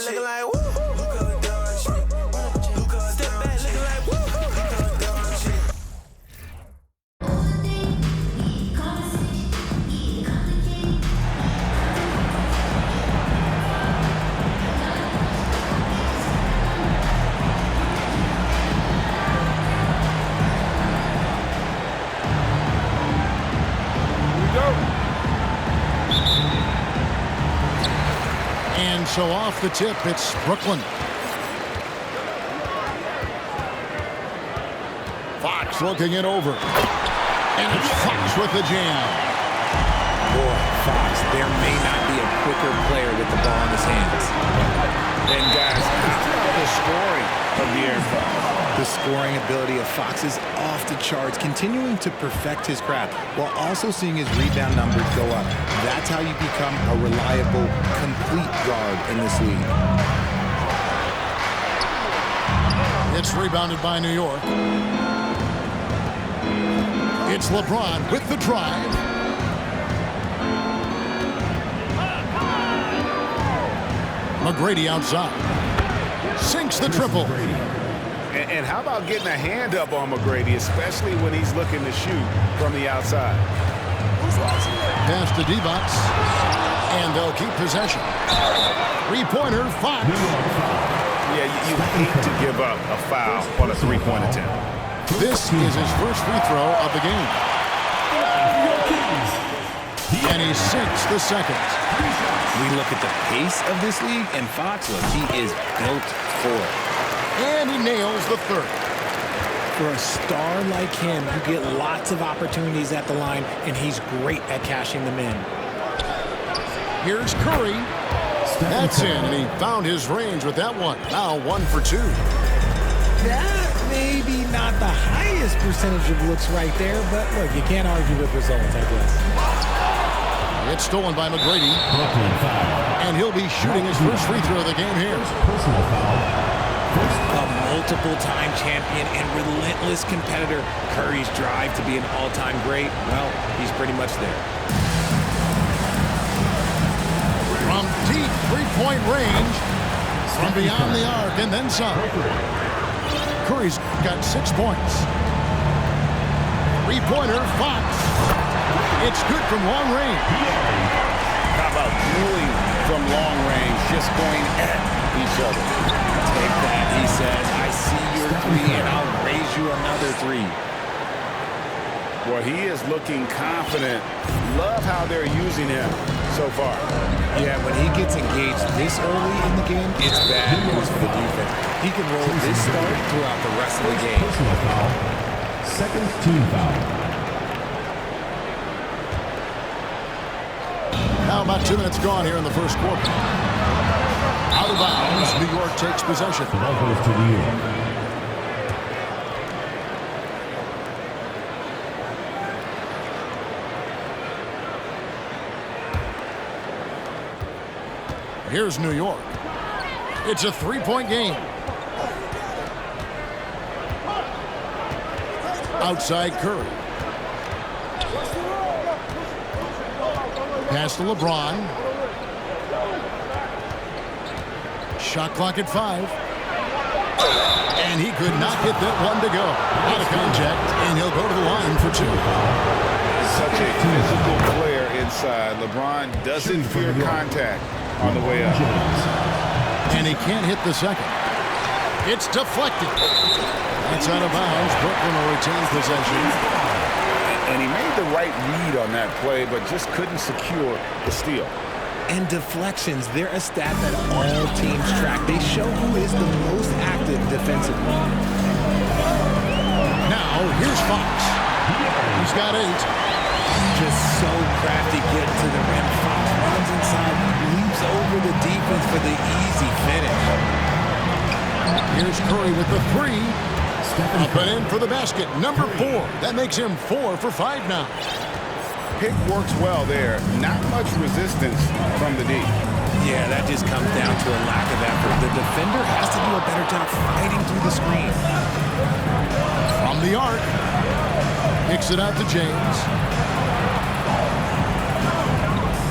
looking like woo. Step back looking like woo. And so off the tip, it's Brooklyn. Fox looking it over. And it's Fox with the jam. Boy, Fox, there may not be a quicker player with the ball in his hands. And guys, the scoring of De'Aaron Fox. The scoring ability of Fox is off the charts, continuing to perfect his craft while also seeing his rebound numbers go up. That's how you become a reliable, complete guard in this league. It's rebounded by New York. It's LeBron with the drive. McGrady outside. Sinks the triple. And how about getting a hand up on McGrady, especially when he's looking to shoot from the outside? Pass to D-Box. And they'll keep possession. Three-pointer, Fox. Yeah, you hate to give up a foul on a three-point attempt. This is his first free throw of the game. And he sinks the second. We look at the pace of this league, and Fox, look, he is built for it. And he nails the third. For a star like him, you get lots of opportunities at the line, and he's great at cashing them in. Here's Curry. That's in, and he found his range with that one. Now 1 for 2. That may be not the highest percentage of looks right there, but look, you can't argue with results, I guess. It's stolen by McGrady. And he'll be shooting his first free throw of the game here. A multiple-time champion and relentless competitor. Curry's drive to be an all-time great, well, he's pretty much there. From deep three-point range, from beyond the arc, and then some. Curry's got 6 points. Three-pointer, Fox. It's good from long range. How about dueling from long range, just going at each other? Take that, he says. I see your three, and I'll raise you another three. Well, he is looking confident. Love how they're using him so far. Yeah, when he gets engaged this early in the game, it's bad news for the defense. He can roll this start throughout the rest of the game. Second team foul. Now about 2 minutes gone here in the first quarter. Out of bounds, New York takes possession. The ball goes to New York. Here's New York. It's a three-point game. Outside Curry. Pass to LeBron. Shot clock at 5. And he could not get that one to go. Out of contact, and he'll go to the line for 2. Such a physical player inside. LeBron doesn't fear contact on the way up. And he can't hit the second. It's deflected. That's out of bounds. Brooklyn will retain possession. And he made the right read on that play, but just couldn't secure the steal. And deflections, they're a stat that all teams track. They show who is the most active defensively. Now, here's Fox. He's got 8. Just so crafty getting to the rim. Fox runs inside, leaps over the defense for the easy finish. Here's Curry with the 3. Up and in for the basket. Number 4. That makes him 4 for 5 now. Pick works well there. Not much resistance from the D. Yeah, that just comes down to a lack of effort. The defender has to do a better job fighting through the screen. From the arc. Kicks it out to James.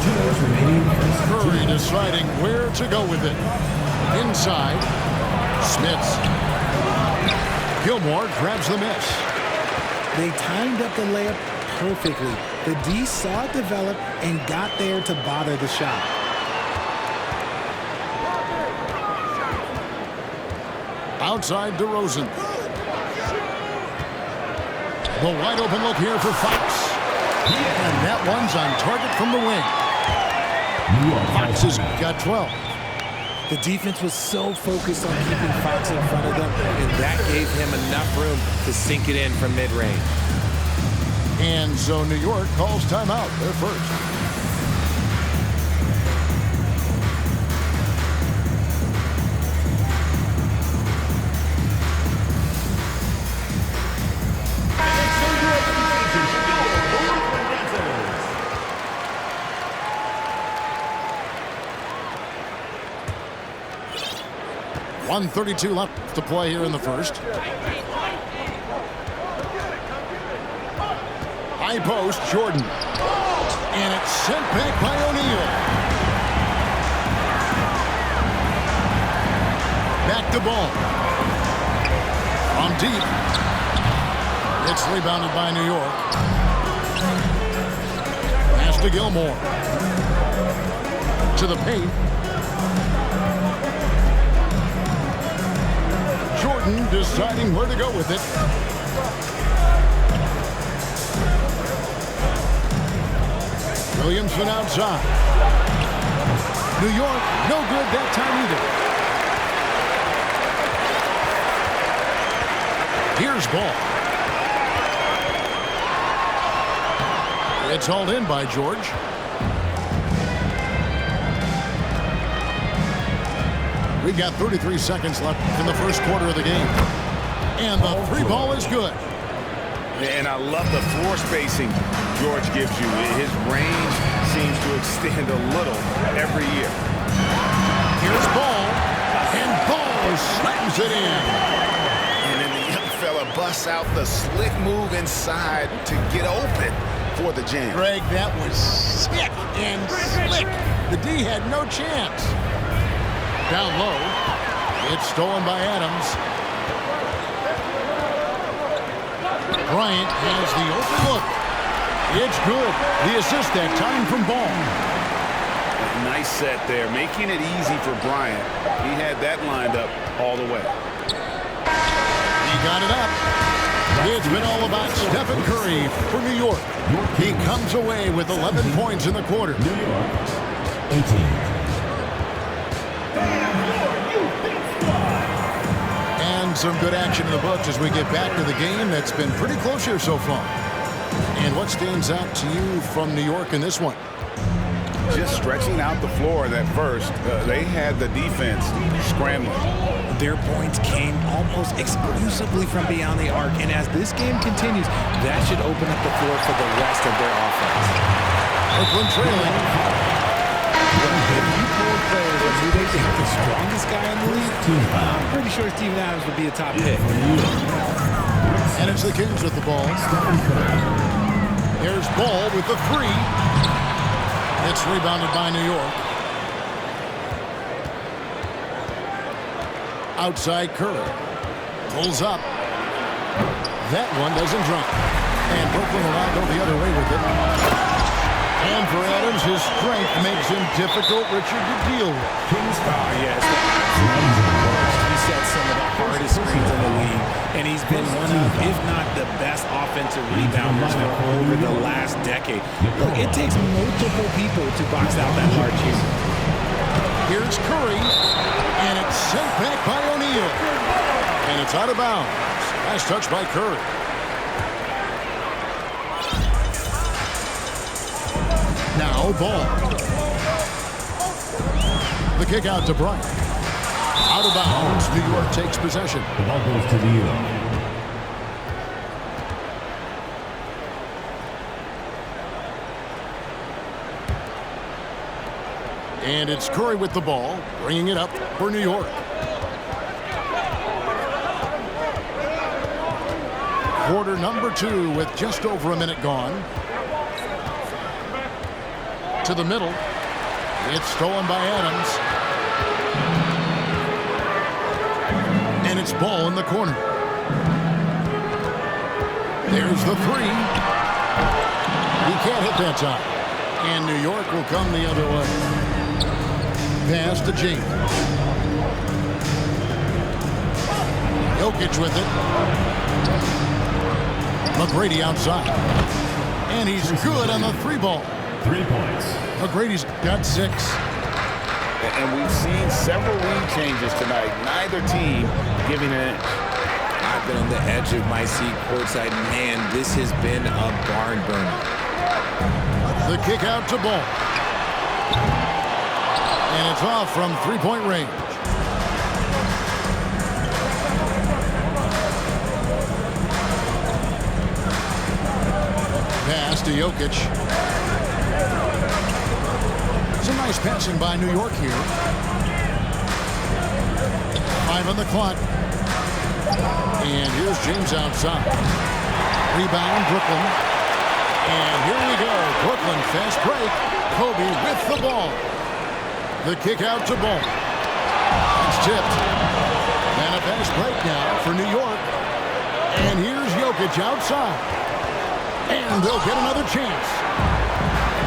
2 minutes remaining in the first. Curry deciding where to go with it. Inside. Smits. Gilmore grabs the miss. They timed up the layup perfectly. The D saw it develop and got there to bother the shot. Outside DeRozan. The wide open look here for Fox. And that one's on target from the wing. Fox has got 12. The defense was so focused on keeping Fox in front of them, and that gave him enough room to sink it in from mid-range. And so New York calls timeout. They're first. .132 left to play here in the first. High post, Jordan. And it's sent back by O'Neal. Back to ball. From deep. It's rebounded by New York. Pass to Gilmore. To the paint. Jordan deciding where to go with it. Williamson outside. New York, no good that time either. Here's ball. It's hauled in by George. We've got 33 seconds left in the first quarter of the game. And the three ball is good. And I love the floor spacing George gives you. His range seems to extend a little every year. Here's Ball. And Ball slams it in. And then the young fella busts out the slick move inside to get open for the jam. Greg, that was sick and slick. The D had no chance. Down low. It's stolen by Adams. Bryant has the open look. It's good. The assist that time from Ball. Nice set there, making it easy for Bryant. He had that lined up all the way. He got it up. It's been all about Stephen Curry for New York. He comes away with 11 points in the quarter. New York, 18. And some good action in the books as we get back to the game that's been pretty close here so far. And what stands out to you from New York in this one? Just stretching out the floor that first. They had the defense scrambling. Their points came almost exclusively from beyond the arc. And as this game continues, that should open up the floor for the rest of their offense. Oakland trailing. If you pull players and who they think the strongest guy in the league, I'm pretty sure Steven Adams would be a top pick. And it's the Kings with the ball. Here's Ball with the three. It's rebounded by New York. Outside Curry. Pulls up. That one doesn't drop. And Brooklyn allowed to go the other way with it. And for Adams, his strength makes him difficult, Richard, to deal with. Kings foul, yes. He set some of the hardest screens in the league, and he's been one of, if not the best offensive rebounders for over the last decade. Look, it takes multiple people to box out that hard shooter. Here's Curry, and it's sent back by O'Neal. And it's out of bounds. Nice touch by Curry. Now Ball. The kick out to Bryant. Out of bounds. New York takes possession. The ball goes to New York. And it's Curry with the ball, bringing it up for New York. Quarter number 2 with just over a minute gone. to the middle. It's stolen by Adams. And it's ball in the corner. There's the three. He can't hit that time. And New York will come the other way. Pass to James. Jokic with it. McGrady outside. And he's good on the three ball. 3 points. McGrady's got 6. And we've seen several lead changes tonight. Neither team giving an inch. I've been on the edge of my seat courtside. Man, this has been a barn burner. The kick out to Ball. And it's off from three-point range. Pass to Jokic. Some nice passing by New York here. 5 on the clock. And here's James outside. Rebound, Brooklyn. And here we go. Brooklyn, fast break. Kobe with the ball. The kick out to Ball. It's tipped. And a fast break now for New York. And here's Jokic outside. And they'll get another chance.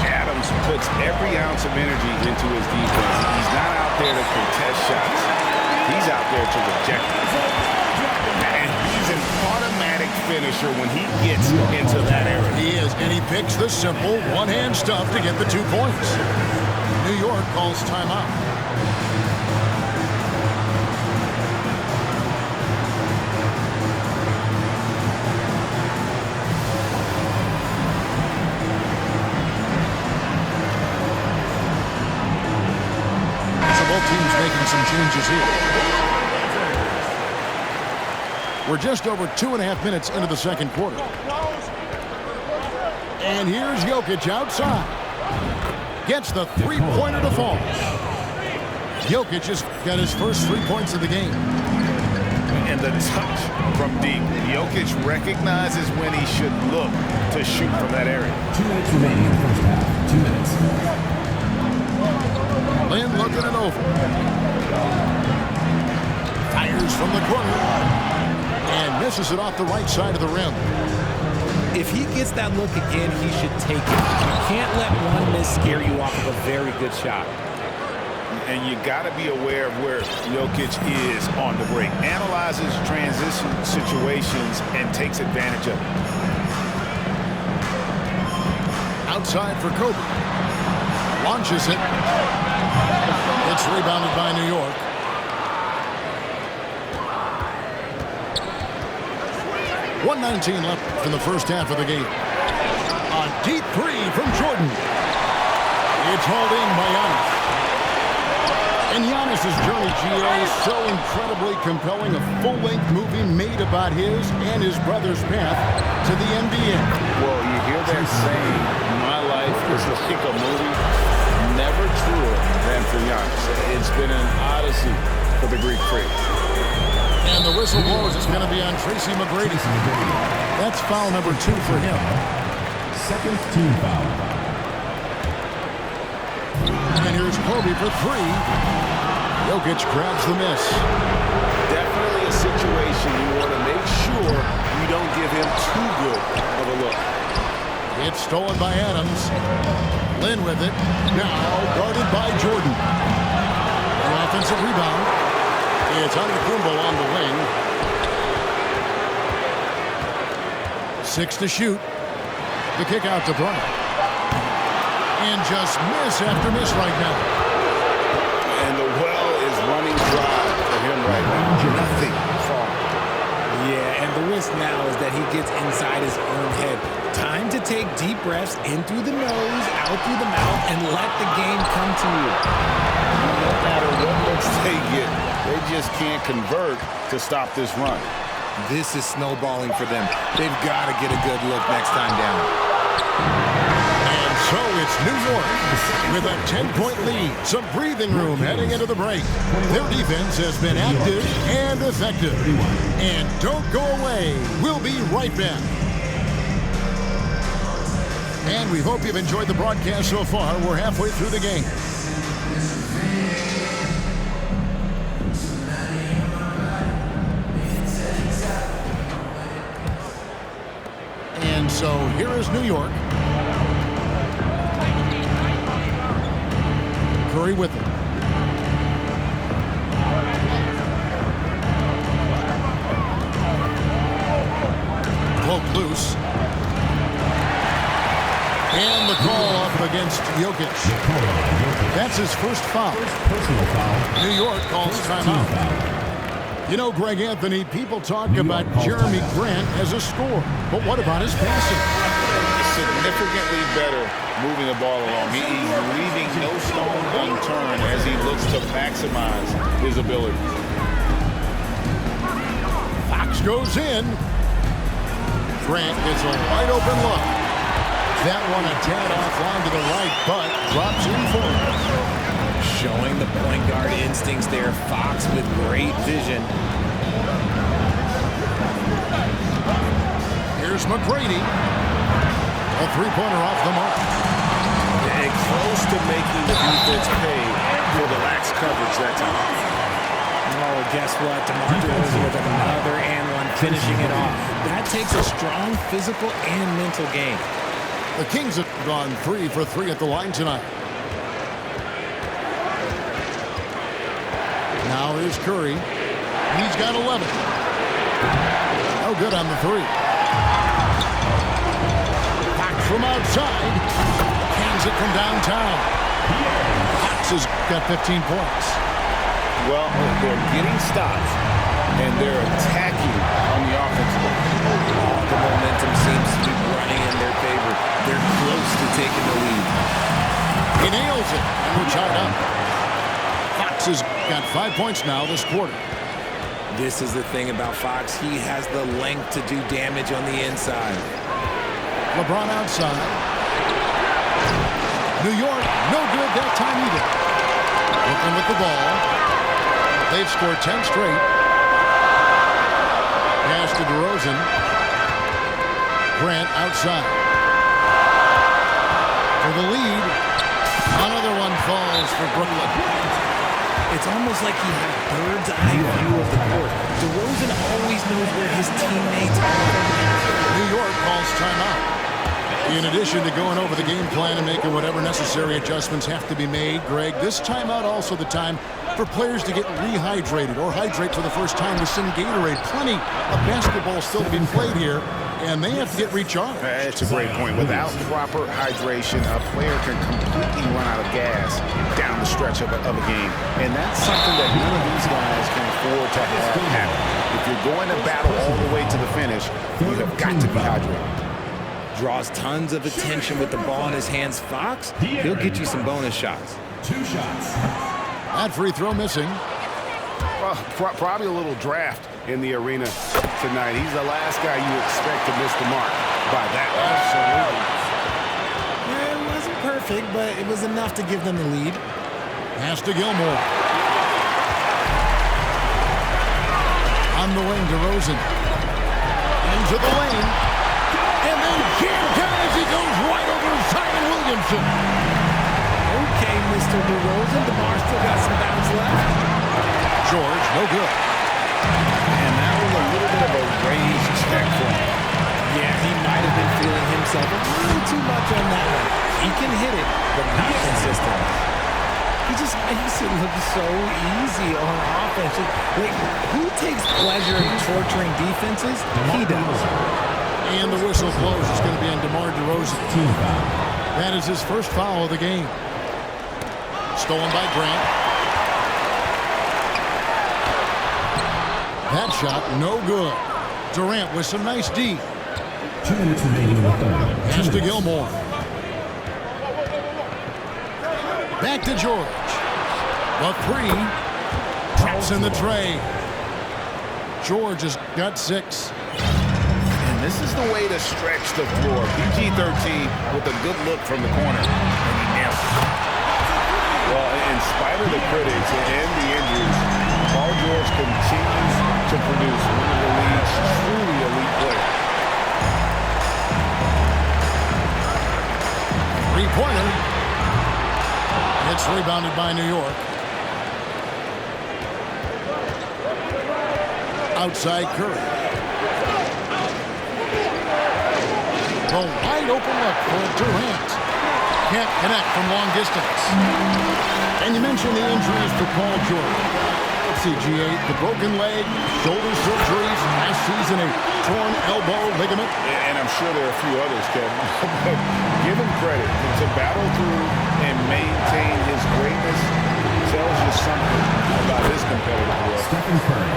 Adams puts every ounce of energy into his defense. He's not out there to contest shots. He's out there to reject them. And he's an automatic finisher when he gets into that area. He is, and he picks the simple one-hand stuff to get the 2 points. New York calls timeout. Both teams making some changes here. We're just over 2.5 minutes into the second quarter. And here's Jokic outside. Gets the three-pointer to fall. Jokic has got his first 3 points of the game. And the touch from deep. Jokic recognizes when he should look to shoot from that area. 2 minutes remaining in the first half. 2 minutes. Lin looking it over. Fires from the corner. And misses it off the right side of the rim. If he gets that look again, he should take it. You can't let one miss scare you off of a very good shot. And you got to be aware of where Jokic is on the break. Analyzes transition situations and takes advantage of it. Outside for Kobe. Launches it. It's rebounded by New York. .119 left in the first half of the game. A deep three from Jordan. It's hauled in by Giannis. And Giannis' journey, GA, is so incredibly compelling. A full-length movie made about his and his brother's path to the NBA. Well, you hear that saying, my life is like a movie. Never truer than for Giannis. It's been an odyssey for the Greek freak. And the whistle blows. It's going to be on Tracy McGrady. That's foul number 2 for him. Second team foul. And here's Kobe for 3. Jokic grabs the miss. Definitely a situation you want to make sure you don't give him too good of a look. It's stolen by Adams. Lin with it. Now guarded by Jordan. An offensive rebound. It's Antetokounmpo on the wing. 6 to shoot. The kick out to Bryant. And just miss after miss right now. And the well is running dry for him right now. Nothing falling. Yeah, and the risk now is that he gets inside his own head. Time to take deep breaths in through the nose, out through the mouth, and let the game come to you. No matter what looks they get, they just can't convert to stop this run. This is snowballing for them. They've got to get a good look next time down. And so it's New York with a 10-point lead. Some breathing room heading into the break. Their defense has been active and effective. And don't go away. We'll be right back. And we hope you've enjoyed the broadcast so far. We're halfway through the game. And so here is New York. Curry with it. Broke loose. And the call up against Jokic. That's his first foul. Personal foul. New York calls timeout. You know, Greg Anthony, people talk about Jeremy Grant as a scorer, but what about his passing? Significantly better moving the ball along. He's leaving no stone unturned as he looks to maximize his ability. Fox goes in. Grant gets a wide open look. That one a tad offline to the right, but drops in for it. Showing the point guard instincts there. Fox with great vision. Here's McGrady. A three-pointer off the mark. And close to making the defense pay for the lax coverage that time. Oh, guess what? DeMar DeRozan with another and one, finishing it off. That takes a strong physical and mental game. The Kings have gone 3 for 3 at the line tonight. Now here's Curry. He's got 11. No good on the three. Back from outside. Hangs it from downtown. Fox has got 15 points. Well, they're getting stops, and they're attacking on the offensive end. The momentum seems to be running in their favor. They're close to taking the lead. He nails it, and we're tied up. Fox has got 5 points now this quarter. This is the thing about Fox. He has the length to do damage on the inside. LeBron outside. New York, no good that time either. Brooklyn with the ball. They've scored 10 straight. Pass to DeRozan. Grant outside. For the lead. Another one falls for Brooklyn. It's almost like he had bird's eye view of the court. DeRozan always knows where his teammates are. New York calls timeout. In addition to going over the game plan and making whatever necessary adjustments have to be made, Greg, this timeout also the time for players to get rehydrated or hydrate for the first time with some Gatorade. Plenty of basketball still to be played here, and they have to get recharged. That's a great point. Without proper hydration, a player can completely run out of gas down the stretch of a game. And that's something that none of these guys can afford to have happen. If you're going to battle all the way to the finish, you have got to be hydrated. Draws tons of attention with the ball in his hands. Fox, he'll get you some bonus shots. 2 shots. That free throw missing. Well, probably a little draft in the arena tonight. He's the last guy you expect to miss the mark by that. Absolutely. It wasn't perfect, but it was enough to give them the lead. Pass to Gilmore. On the wing, DeRozan. Into the lane. And then jammed down as he goes right over Zion Williamson. Okay, Mr. DeRozan. DeMar still got some bounce left. George, no good. And that was a little bit of a range check for him. Yeah, he might have been feeling himself a little too much on that one. He can hit it, but not consistent. He just makes it look so easy on offense. Like, who takes pleasure in torturing defenses? He does. And the whistle blows. It's going to be on DeMar DeRozan. Team foul. That is his first foul of the game. Stolen by Grant. That shot, no good. Durant with some nice D. 2 minutes remaining in the third. Pass to Gilmore. Back to George. The three. Traps in the tray. George has got 6. This is the way to stretch the floor. PG-13 with a good look from the corner. And he nails it. Well, in spite of the critics and the injuries, Paul George continues to produce one of the league's truly elite players. Rebounded by New York. Outside Curry. The wide open look for Durant. Can't connect from long distance. And you mentioned the injuries for Paul George. Let's see, G8, the broken leg, shoulder surgeries, last season a torn elbow ligament. And I'm sure there are a few others, Kevin. But give him credit to battle through and maintain his greatness tells you something about his competitive work. Stephen Curry.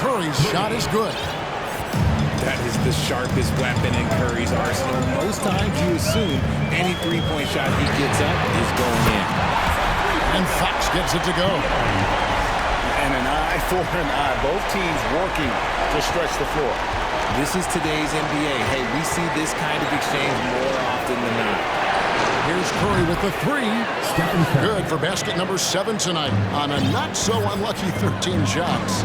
Curry's shot is good. That is the sharpest weapon in Curry's arsenal. Most times you assume any three-point shot he gets up is going in. And Fox gets it to go. And an eye for an eye. Both teams working to stretch the floor. This is today's NBA. Hey, we see this kind of exchange more often than not. Here's Curry with the three. Stephen Curry. Good for basket number 7 tonight on a not-so-unlucky 13 shots.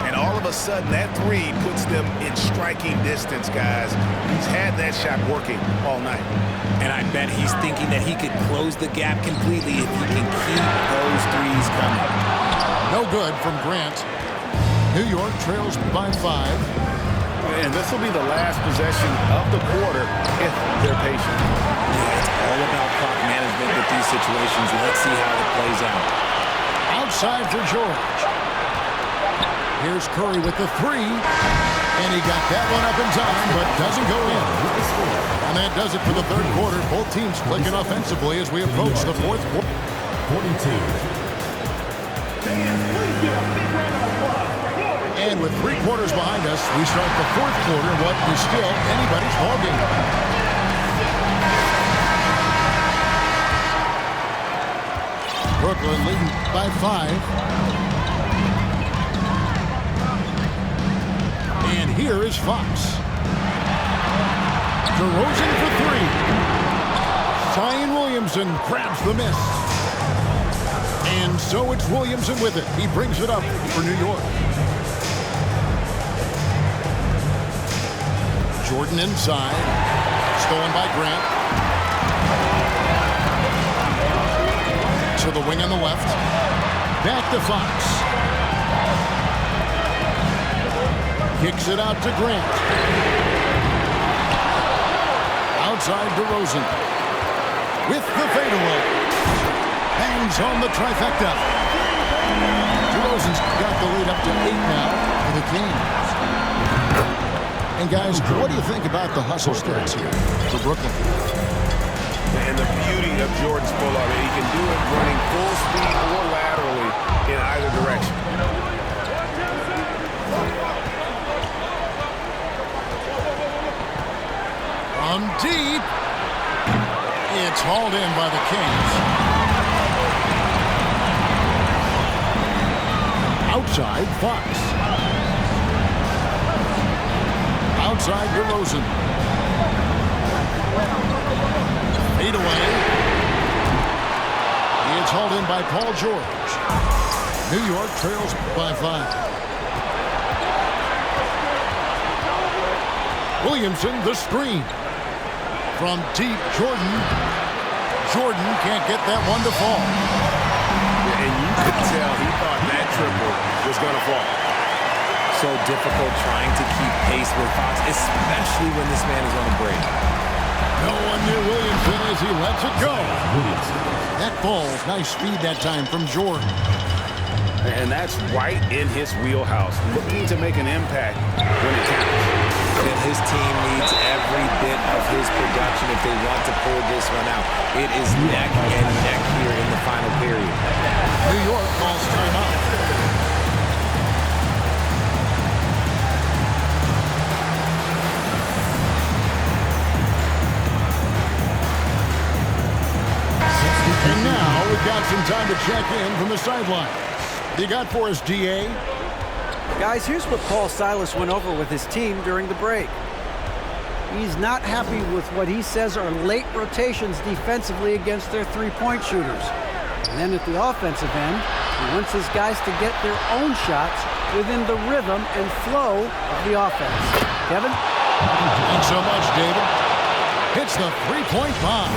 And all of a sudden, that three puts them in striking distance, guys. He's had that shot working all night. And I bet he's thinking that he could close the gap completely if he can keep those threes coming. No good from Grant. New York trails by 5. And this will be the last possession of the quarter if they're patient. Yeah, it's all about clock management with these situations. Let's see how it plays out. Outside for George. Here's Curry with the three. And he got that one up in time, but doesn't go in. And that does it for the third quarter. Both teams clicking offensively as we approach the fourth quarter. 42. And with 3 quarters behind us, we start the fourth quarter, what is still anybody's ballgame. Brooklyn leading by 5. And here is Fox. DeRozan for 3. Zion Williamson grabs the miss. And so it's Williamson with it. He brings it up for New York. Jordan inside. Stolen by Grant. To the wing on the left. Back to Fox. Kicks it out to Grant. Outside DeRozan. With the fadeaway. Hangs on the trifecta. DeRozan's got the lead up to 8 now for the Kings. And guys, what do you think about the hustle starts here for Brooklyn? And the beauty of Jordan's pull-up, he can do it running full speed or laterally in either direction. From deep, it's hauled in by the Kings. Outside, Fox. Outside DeRozan. Fade away. It's hauled in by Paul George. New York trails by 5. Williamson, the screen. From deep, Jordan. Jordan can't get that one to fall. And you could tell he thought that triple was going to fall. So difficult trying to keep pace with Fox, especially when this man is on a break. No one near Williamson as he lets it go. That falls. Nice speed that time from Jordan. And that's right in his wheelhouse, looking to make an impact when it counts. And his team needs every bit of his production if they want to pull this one out. It is neck and neck here in the final period. New York calls timeout. And now we've got some time to check in from the sideline. What you got for us, DA? Guys, here's what Paul Silas went over with his team during the break. He's not happy with what he says are late rotations defensively against their three-point shooters. And then at the offensive end, he wants his guys to get their own shots within the rhythm and flow of the offense. Kevin? Thanks so much, David. Hits the three-point bomb.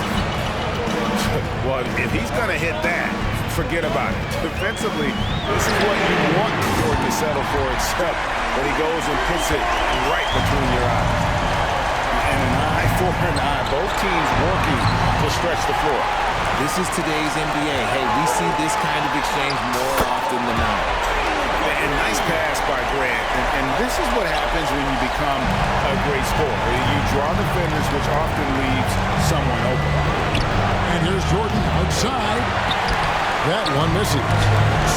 Well, if he's going to hit that forget about it. Defensively, this is what you want Jordan to settle for, except that he goes and puts it right between your eyes. And an eye for an eye. Both teams working to stretch the floor. This is today's NBA. Hey, we see this kind of exchange more often than not. And nice pass by Grant. And this is what happens when you become a great scorer. You draw defenders, which often leaves someone open. And here's Jordan outside. That one misses.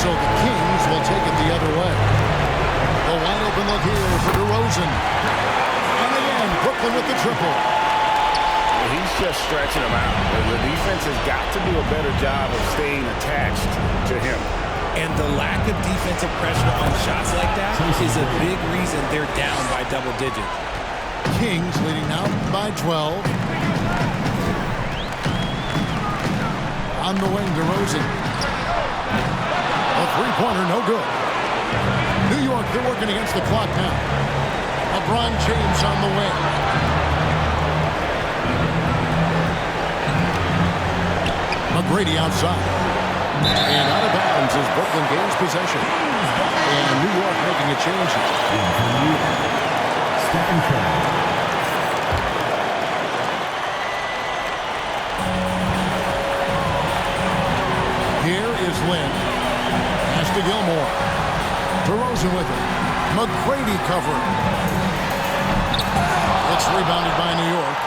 So the Kings will take it the other way. A wide open look here for DeRozan. And again, Brooklyn with the triple. He's just stretching them out. The defense has got to do a better job of staying attached to him. And the lack of defensive pressure on shots like that is a big reason they're down by double digits. Kings leading now by 12. On the wing, DeRozan. A three-pointer, no good. New York, they're working against the clock now. LeBron James on the wing. McGrady outside. And out of bounds as Brooklyn gains possession. And New York making a change. Stephen Curry. Here is Lynn. Pass to Gilmore. DeRozan with it. McGrady covering. It's rebounded by New York.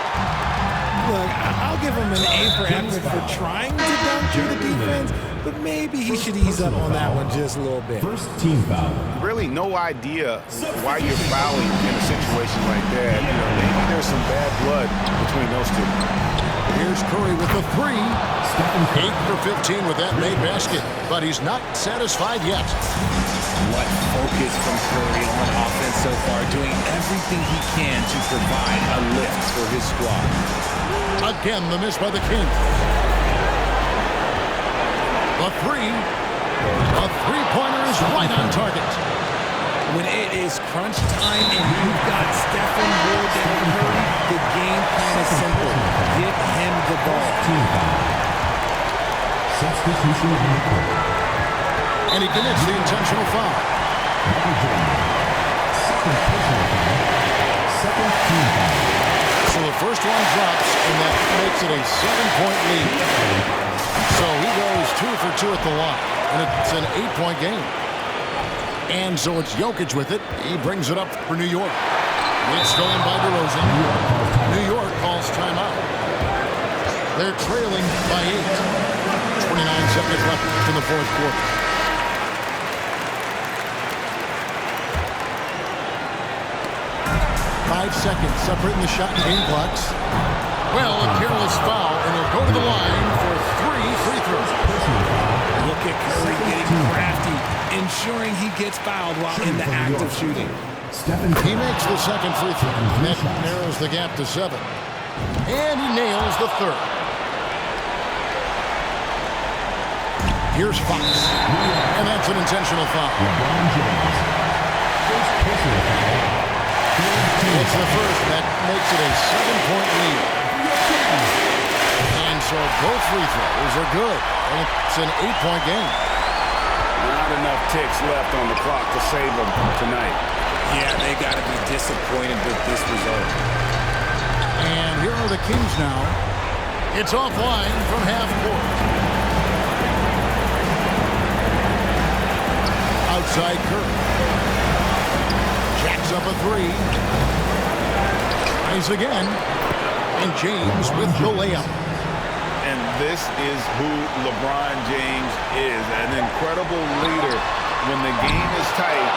Look, I'll give him an A for effort for trying to dunk through the defense, but maybe he should ease up on that one just a little bit. First team foul. Really no idea why you're fouling in a situation like that. You know, maybe there's some bad blood between those two. Here's Curry with the three. 8 for 15 with that made basket, but he's not satisfied yet. What focus from Curry on offense so far, doing everything he can to provide a lift for his squad. Again, the miss by the Kings. The three. A three-pointer is right on target. When it is crunch time and you've got Stephen Ward down Curry, the game plan is simple. Get him the ball. Team foul. Substitution on the court. And he commits the intentional foul. Michael Jordan. Second personal foul. Second team foul. So the first one drops, and that makes it a 7-point lead. So he goes 2 for 2 at the line, and it's an 8-point game. And so it's Jokic with it. He brings it up for New York. It's stolen by DeRozan. New York calls timeout. They're trailing by 8. 29 seconds left in the fourth quarter. Seconds separating the shot and game clocks. Well, a careless foul, and he'll go to the line for 3 free throws. Look at Curry getting crafty, ensuring he gets fouled while in the act of shooting. He makes the second free throw. That narrows the gap to 7. And he nails the third. Here's Fox. And that's an intentional foul. LeBron James. First personal foul. It's the first. That makes it a 7-point lead. And so both free throws are good. And it's an 8-point game. Not enough ticks left on the clock to save them tonight. Yeah, they got to be disappointed with this result. And here are the Kings now. It's offline from half court. Outside Curry. Jacks up a three. Tries again. And James with the layup. And this is who LeBron James is, an incredible leader. When the game is tight,